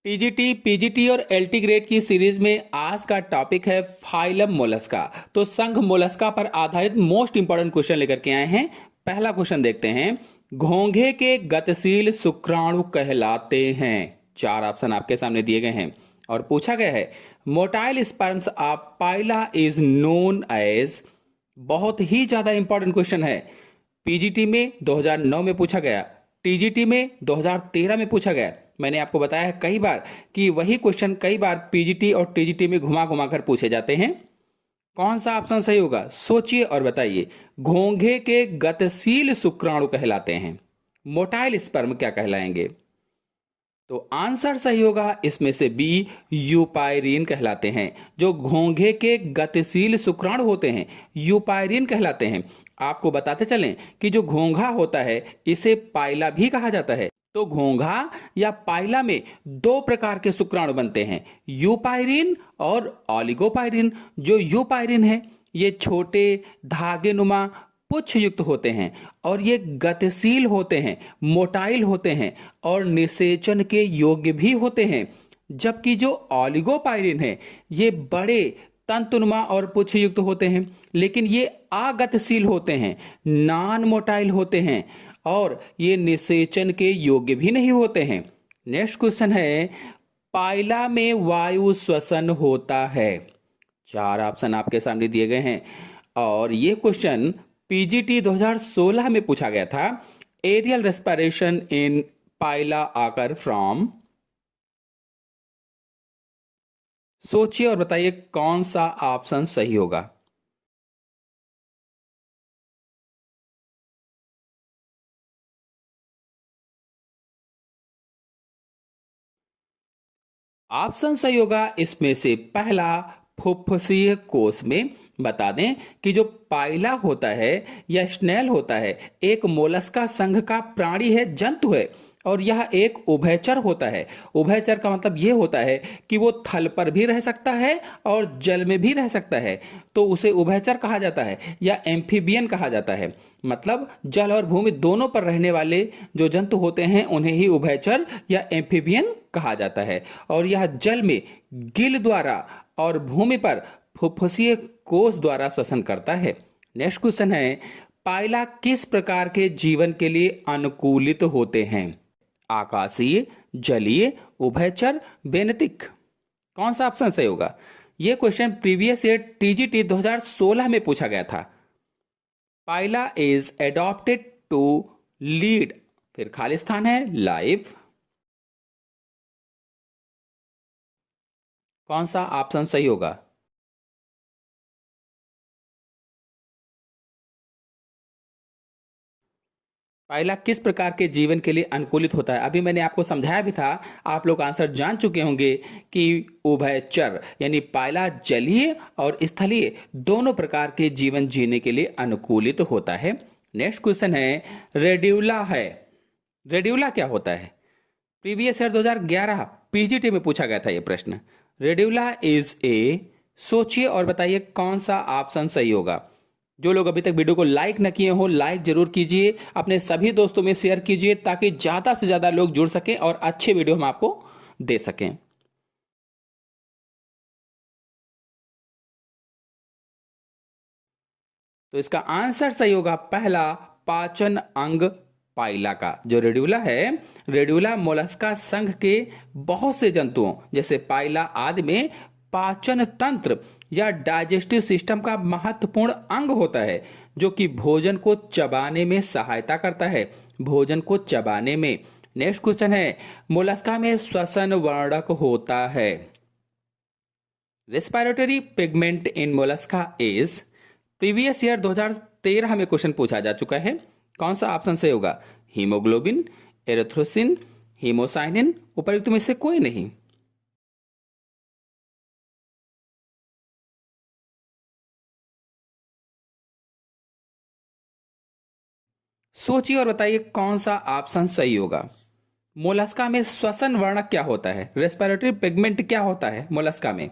TGT, PGT और LT grade की series में आज का टॉपिक है फाइलम मोलस्का। तो संघ मोलस्का पर आधारित मोस्ट इंपॉर्टेंट क्वेश्चन लेकर के आए हैं। पहला क्वेश्चन देखते हैं। घोंघे के गतिशील शुक्राणु कहलाते हैं। चार ऑप्शन आपके सामने दिए गए हैं और पूछा गया है motile sperms of Pila is known as. बहुत ही ज्यादा इंपॉर्टेंट क्वेश्चन है। पीजीटी में 2009 में पूछा गया, टीजीटी में 2013 में पूछा गया। मैंने आपको बताया है कई बार कि वही क्वेश्चन कई बार पीजीटी और टीजीटी में घुमा घुमा कर पूछे जाते हैं। कौन सा ऑप्शन सही होगा, सोचिए और बताइए। घोंघे के गतिशील शुक्राणु कहलाते हैं, मोटाइल स्पर्म क्या कहलाएंगे? तो आंसर सही होगा इसमें से बी, यूपायरीन कहलाते हैं। जो घोंघे के गतिशील शुक्राणु होते हैं यूपायरीन कहलाते हैं। आपको बताते चलें कि जो घोंघा होता है इसे पाइला भी कहा जाता है। तो घोंघा या पाइला में दो प्रकार के शुक्राणु बनते हैं, यूपायरीन और ऑलिगोपायरीन। जो यूपायरीन है ये छोटे धागे नुमा पुच्छ युक्त होते हैं और ये गतिशील होते हैं, मोटाइल होते हैं और निषेचन के योग्य भी होते हैं। जबकि जो ऑलिगोपायरीन है ये बड़े तंतुनुमा और पुच्छ युक्त होते हैं, लेकिन ये अगतिशील होते हैं, नॉन मोटाइल होते हैं और ये निषेचन के योग्य भी नहीं होते हैं। नेक्स्ट क्वेश्चन है, पाइला में वायु श्वसन होता है। चार ऑप्शन आपके सामने दिए गए हैं और ये क्वेश्चन पीजीटी 2016 में पूछा गया था। एरियल रेस्पिरेशन इन पाइला आकर फ्रॉम। सोचिए और बताइए कौन सा ऑप्शन सही होगा। ऑप्शन सही होगा इसमें से पहला, फुफ्फुसीय कोश में। बता दें कि जो पाइला होता है या स्नेल होता है एक मोलस्का संघ का प्राणी है, जंतु है और यह एक उभयचर होता है। उभयचर का मतलब यह होता है कि वो थल पर भी रह सकता है और जल में भी रह सकता है, तो उसे उभयचर कहा जाता है या एम्फीबियन कहा जाता है। मतलब जल और भूमि दोनों पर रहने वाले जो जंतु होते हैं उन्हें ही उभयचर या एम्फीबियन कहा जाता है। और यह जल में गिल द्वारा और भूमि पर फुफ्फुसीय कोश द्वारा श्वसन करता है। नेक्स्ट क्वेश्चन है, पाइला किस प्रकार के जीवन के लिए अनुकूलित होते हैं? आकाशीय, जलीय, उभयचर, बेनतिक। कौन सा ऑप्शन सही होगा? यह क्वेश्चन प्रीवियस ईयर टीजीटी 2016 में पूछा गया था। पाइला इज एडॉप्टेड टू लीड, फिर खाली स्थान है, लाइव। कौन सा ऑप्शन सही होगा? पाइला किस प्रकार के जीवन के लिए अनुकूलित होता है? अभी मैंने आपको समझाया भी था, आप लोग आंसर जान चुके होंगे कि उभयचर यानी पाइला जलीय और स्थलीय दोनों प्रकार के जीवन जीने के लिए अनुकूलित होता है। नेक्स्ट क्वेश्चन है, रेड्यूला है। रेड्यूला क्या होता है? प्रीवियस ईयर 2011 पीजीटी में पूछा गया था यह प्रश्न। Radula is a. सोचिए और बताइए कौन सा ऑप्शन सही होगा। जो लोग अभी तक वीडियो को लाइक न किए हो लाइक जरूर कीजिए, अपने सभी दोस्तों में शेयर कीजिए ताकि ज्यादा से ज्यादा लोग जुड़ सकें और अच्छे वीडियो हम आपको दे सकें। तो इसका आंसर सही होगा पहला, पाचन अंग पाइला का। जो रेड्यूला है, रेड्यूला मोलस्का संघ के बहुत से जंतुओं जैसे पाइला आदि में पाचन तंत्र या डाइजेस्टिव सिस्टम का महत्वपूर्ण अंग होता है, जो कि भोजन को चबाने में सहायता करता है, भोजन को चबाने में। नेक्स्ट क्वेश्चन है, मोलस्का में श्वसन वर्णक होता है। Respiratory pigment in Mollusca is. Previous year 2013 में क्वेश्चन पूछा जा चुका है। कौन सा ऑप्शन सही होगा? हीमोग्लोबिन, एरिथ्रोसिन, हीमोसाइनिन, उपर्युक्त में से कोई नहीं। सोचिए और बताइए कौन सा ऑप्शन सही होगा। मोलस्का में श्वसन वर्णक क्या होता है? रेस्पिरेटरी पिगमेंट क्या होता है मोलस्का में?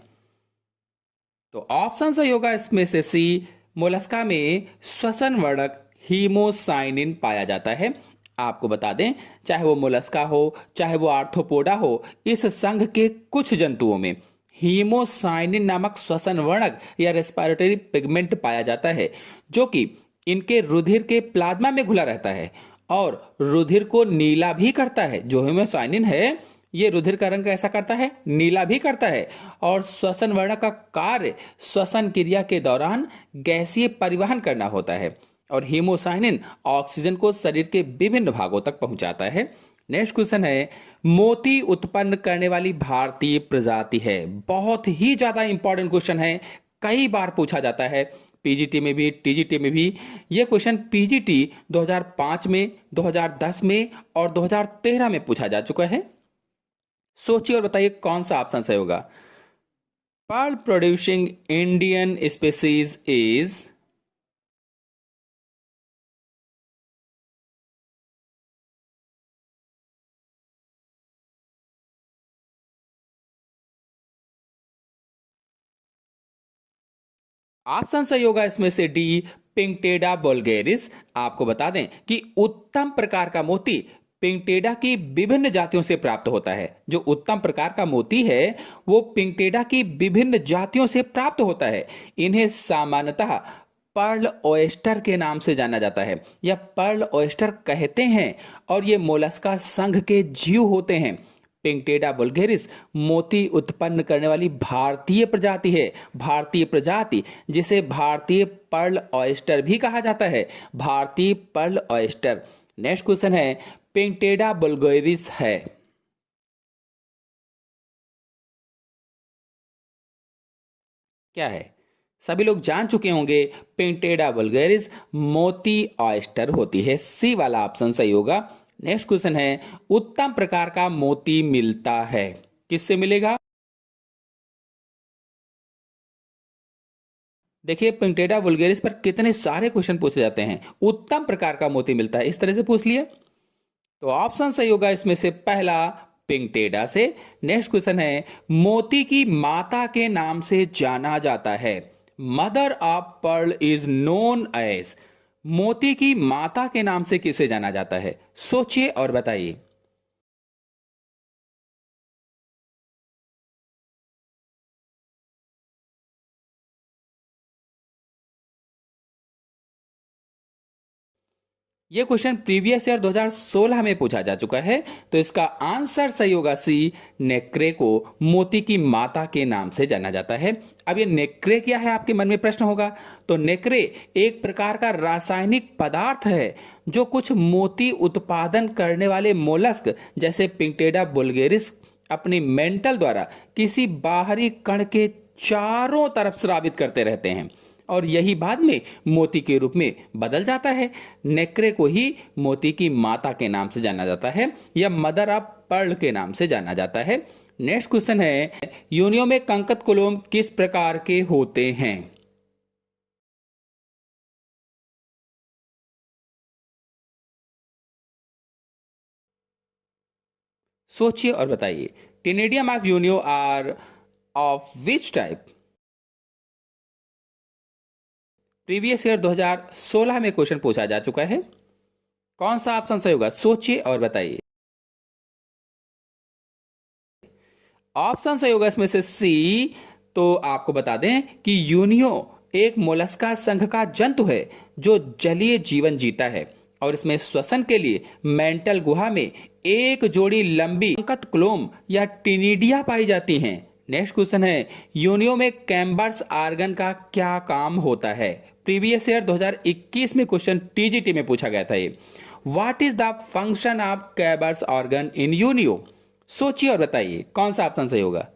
तो ऑप्शन सही होगा इसमें से सी, मोलस्का में श्वसन वर्णक हीमोसाइनिन पाया जाता है। आपको बता दें, चाहे वो मोलस्का हो, चाहे वो आर्थ्रोपोडा हो, इस संघ के कुछ जंतुओं में हीमोसाइनिन नामक श्वसन वर्णक या रेस्पिरेटरी पिगमेंट पाया जाता है, जो कि इनके रुधिर के प्लाज्मा में घुला रहता है और रुधिर को नीला भी करता है। जो हीमोसाइनिन है, ये रुधिर का रंग ऐसा करता है, नीला भी करता है। और श्वसन वर्णक का कार्य श्वसन क्रिया के दौरान गैसीय परिवहन करना होता है और हीमोसाइनिन ऑक्सीजन को शरीर के विभिन्न भागों तक पहुंचाता है। नेक्स्ट क्वेश्चन है, मोती उत्पन्न करने वाली भारतीय प्रजाति है। बहुत ही ज्यादा इंपॉर्टेंट क्वेश्चन है, कई बार पूछा जाता है, पीजीटी में भी, टीजीटी में भी। यह क्वेश्चन पीजीटी 2005 में, 2010 में और 2013 में पूछा जा चुका है। सोचिए और बताइए कौन सा ऑप्शन सही होगा। Pearl producing Indian species is, option सही होगा इसमें से डी, पिंकटेडा वल्गैरिस। आपको बता दें कि उत्तम प्रकार का मोती पिंकटेडा की विभिन्न जातियों से प्राप्त होता है। जो उत्तम प्रकार का मोती है वो पिंकटेडा की विभिन्न जातियों से प्राप्त होता है। इन्हें सामान्यतः पर्ल ऑयस्टर के नाम से जाना जाता है या पर्ल ऑयस्टर कहते हैं और ये मोलस्का संघ के जीव होते हैं। पिंकटेडा वल्गैरिस मोती उत्पन्न करने वाली भारतीय प्रजाति है। भारतीय प्रजाति जिसे भारतीय पर्ल ऑयस्टर भी कहा जाता है, भारतीय पर्ल ऑयस्टर। नेक्स्ट क्वेश्चन है, पिंकटेडा वल्गैरिस है क्या है? सभी लोग जान चुके होंगे, पिंकटेडा वल्गैरिस मोती ऑयस्टर होती है। सी वाला ऑप्शन सही होगा। नेक्स्ट क्वेश्चन है, उत्तम प्रकार का मोती मिलता है, किससे मिलेगा? देखिए, पिंकटेडा वल्गैरिस पर कितने सारे क्वेश्चन पूछे जाते हैं। उत्तम प्रकार का मोती मिलता है, इस तरह से पूछ लिया, तो ऑप्शन सही होगा इसमें से पहला, पिंकटेडा से। नेक्स्ट क्वेश्चन है, मोती की माता के नाम से जाना जाता है। Mother of pearl is known as, मोती की माता के नाम से किसे जाना जाता है? सोचिए और बताइए। यह क्वेश्चन प्रीवियस ईयर 2016 में पूछा जा चुका है, तो इसका आंसर सही होगा सी, नेक्रे को मोती की माता के नाम से जाना जाता है। अब ये नेक्रे क्या है, आपके मन में प्रश्न होगा। तो नेक्रे एक प्रकार का रासायनिक पदार्थ है जो कुछ मोती उत्पादन करने वाले मोलस्क जैसे पिंकटेडा वल्गैरिस अपनी मेंटल द्वारा किसी बाहरी कण के चारों तरफ स्रावित करते रहते हैं और यही बाद में मोती के रूप में बदल जाता है। नेक्रे को ही मोती की माता के नाम से जाना जाता है या मदर ऑफ पर्ल के नाम से जाना जाता है। नेक्स्ट क्वेश्चन है, योनियों में कंकत कुलोम किस प्रकार के होते हैं? सोचिए और बताइए। Ctenidium of Unio are of which type? Previous year 2016 में क्वेश्चन पूछा जा चुका है। कौन सा ऑप्शन सही होगा? सोचिए और बताइए। ऑप्शन सही होगा इसमें से सी। तो आपको बता दें कि यूनियो एक मोलस्का संघ का जंतु है जो जलीय जीवन जीता है और इसमें श्वसन के लिए मेंटल गुहा में एक जोड़ी लंबी कंकत क्लोम या टिनिडिया पाई जाती हैं। नेक्स्ट क्वेश्चन है, यूनियो में कैम्बर्स ऑर्गन का क्या काम होता है? प्रीवियस ईयर 2021 में क्वेश्चन टीजीटी में पूछा गया था ये। What is the function of Chambers organ in Unio? सोचिए और बताइए कौन सा ऑप्शन सही होगा।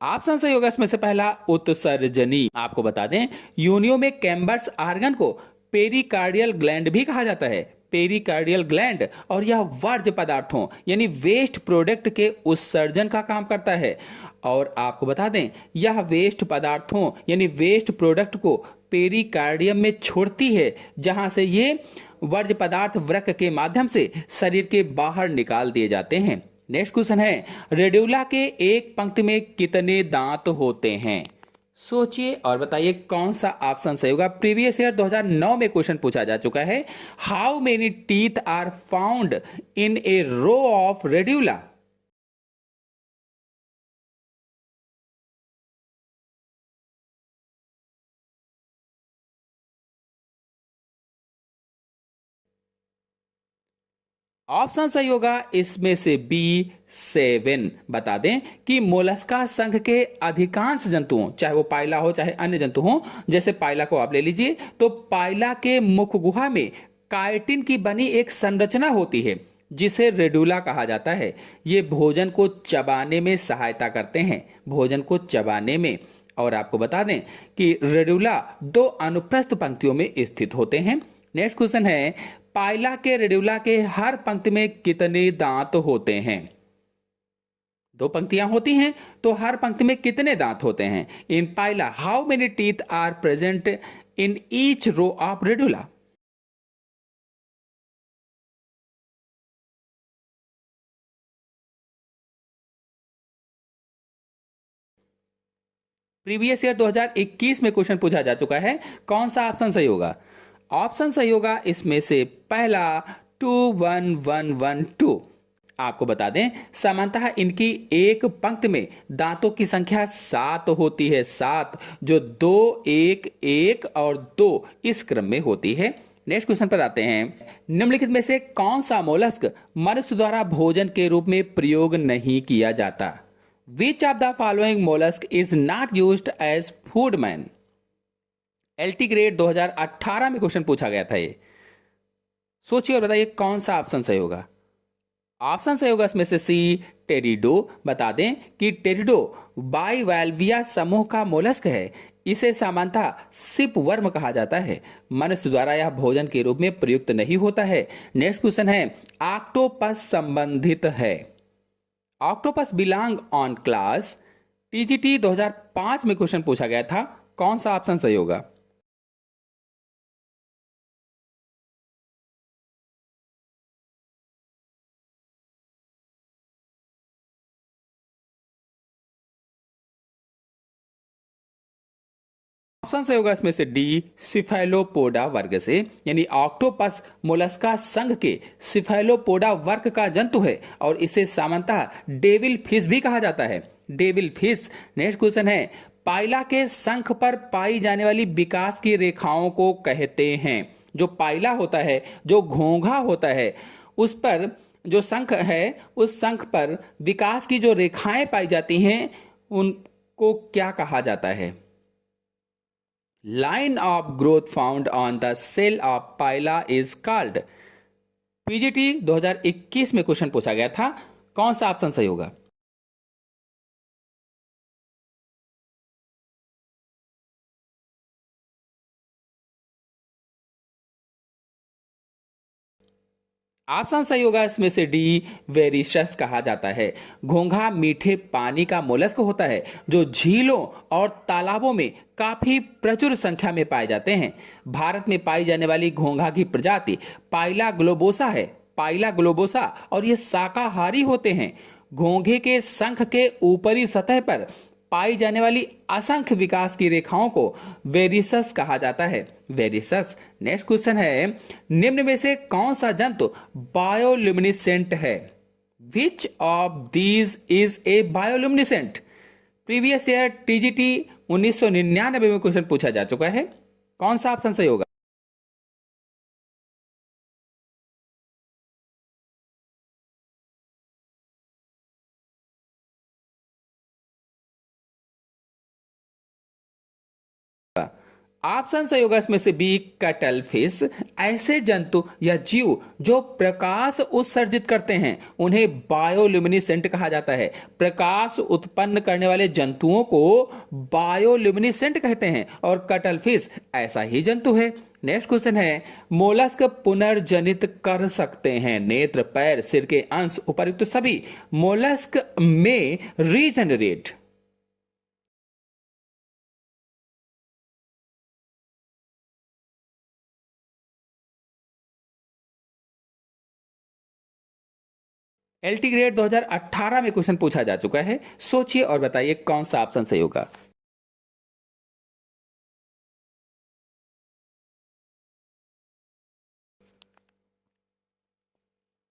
ऑप्शन सही होगा इसमें से पहला, उत्सर्जनी। आपको बता दें, यूनियो में कैम्बर्स ऑर्गन को पेरिकार्डियल ग्लैंड भी कहा जाता है। पेरिकार्डियल ग्लैंड और यह वर्ज्य पदार्थों यानी वेस्ट प्रोडक्ट के उत्सर्जन का काम करता है। और आपको बता दें, यह वेस्ट पदार्थों यानी वेस्ट प्रोडक्ट को पेरिकार्डियम में छोड़ती है, जहां से ये वर्ज्य पदार्थ वृक्क के माध्यम से शरीर के बाहर निकाल दिए जाते हैं। नेक्स्ट क्वेश्चन है, रेड्यूला के एक पंक्ति में कितने दांत होते हैं? सोचिए और बताइए कौन सा ऑप्शन सही होगा। प्रीवियस ईयर 2009 में क्वेश्चन पूछा जा चुका है। How many teeth are found in a row of radula? Option सही होगा इसमें से बी 7। बता दें कि मोलस्का संघ के अधिकांश जंतुओं, चाहे वो पाइला हो चाहे अन्य जंतु हो, जैसे पाइला को आप ले लीजिए, तो पाइला के मुख गुहा में काइटिन की बनी एक संरचना होती है जिसे रेडुला कहा जाता है। ये भोजन को चबाने में सहायता करते हैं, भोजन को चबाने में। और आपको बता दें कि रेडुला दो अनुप्रस्थ पंक्तियों में स्थित होते हैं। नेक्स्ट क्वेश्चन है, पाइला के रेड्यूला के हर पंक्ति में कितने दांत होते हैं? दो पंक्तियां होती हैं तो हर पंक्ति में कितने दांत होते हैं? In Pila how many teeth are present in each row of radula? Previous year 2021 में क्वेश्चन पूछा जा चुका है। कौन सा ऑप्शन सही होगा? ऑप्शन सही होगा इसमें से पहला 21112। आपको बता दें सामान्यतः इनकी एक पंक्ति में दांतों की संख्या 7 होती है, 7, जो 2 1 1 और 2 इस क्रम में होती है। नेक्स्ट क्वेश्चन पर आते हैं, निम्नलिखित में से कौन सा मोलस्क मनुष्य द्वारा भोजन के रूप में प्रयोग नहीं किया जाता? Which of the following mollusc is not used as food man? LT grade 2018 में क्वेश्चन पूछा गया था ये। सोचिए और बताइए कौन सा ऑप्शन सही होगा। ऑप्शन सही होगा इसमें से सी टेरिडो। बता दें कि टेरिडो बाइवैल्विया समूह का मोलस्क है। इसे सामान्यतः सिप वर्म कहा जाता है। मनुष्य द्वारा यह भोजन के रूप में प्रयुक्त नहीं होता है। नेक्स्ट क्वेश्चन है, ऑक्टोपस संबंधित है। Octopus belong on class TGT 2005 में क्वेश्चन पूछा गया था। कौन सा ऑप्शन सही होगा? ऑप्शन सही होगा इसमें से डी सिफेलोपोडा वर्ग से, यानी ऑक्टोपस मोलस्का संघ के सिफेलोपोडा वर्ग का जंतु है और इसे सामान्यतः डेविल फिश भी कहा जाता है। Devil fish. नेक्स्ट क्वेश्चन है, पाइला के शंख पर पाई जाने वाली विकास की रेखाओं को कहते हैं। जो पाइला होता है, जो घोंघा होता है, उस पर जो शंख है, उस शंख पर विकास की जो रेखाएं पाई जाती हैं उनको क्या कहा जाता है? Line of growth found on the cell of Pila is called। PGT 2021 में क्वेश्चन पूछा गया था। कौन सा ऑप्शन सही होगा? ऑप्शन सही होगा इसमें से डी वेरिशस कहा जाता है। घोंघा मीठे पानी का मोलस्क होता है जो झीलों और तालाबों में काफी प्रचुर संख्या में पाए जाते हैं। भारत में पाई जाने वाली घोंघा की प्रजाति पाइला ग्लोबोसा है, पाइला ग्लोबोसा, और ये शाकाहारी होते हैं। घोंघे के शंख के ऊपरी सतह पर पाई जाने वाली असंख्य विकास की रेखाओं को वेरिसस कहा जाता है। वेरिसस। नेक्स्ट क्वेश्चन है, निम्न में से कौन सा जंतु बायोल्यूमिनेसेंट है? Which of these is a bioluminescent? Previous year TGT 1999 में क्वेश्चन पूछा जा चुका है। कौन सा ऑप्शन सही होगा? ऑप्शन सही होगा इसमें से बी कटल फिश। ऐसे जंतु या जीव जो प्रकाश उत्सर्जित करते हैं उन्हें बायोल्यूमिनेसेंट कहा जाता है। प्रकाश उत्पन्न करने वाले जंतुओं को बायोल्यूमिनेसेंट कहते हैं और कटल फिश ऐसा ही जंतु है। नेक्स्ट क्वेश्चन है, मोलस्क पुनर्जनित कर सकते हैं। नेत्र, पैर, सिर के अंश, उपर्युक्त सभी मोलस्क में रीजनरेट। एल्टीग्रेड 2018 में क्वेश्चन पूछा जा चुका है। सोचिए और बताइए कौन सा ऑप्शन सही होगा।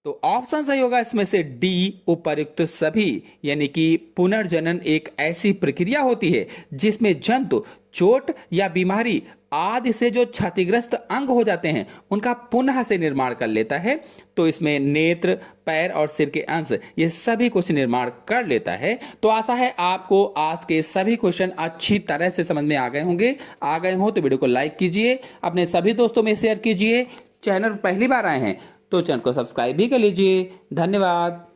तो ऑप्शन सही होगा इसमें से डी, उपर्युक्त सभी। यानी कि पुनर्जनन एक ऐसी प्रक्रिया होती है जिसमें जंतु चोट या बीमारी आदि से जो क्षतिग्रस्त अंग हो जाते हैं उनका पुनः से निर्माण कर लेता है। तो इसमें नेत्र, पैर और सिर के अंश ये सभी कुछ निर्माण कर लेता है। तो आशा है आपको आज के सभी क्वेश्चन अच्छी तरह से समझ में आ गए होंगे। आ गए हो तो वीडियो को लाइक कीजिए, अपने सभी दोस्तों में शेयर कीजिए। चैनल पहली बार आए हैं तो चैनल को सब्सक्राइब भी कर लीजिए। धन्यवाद।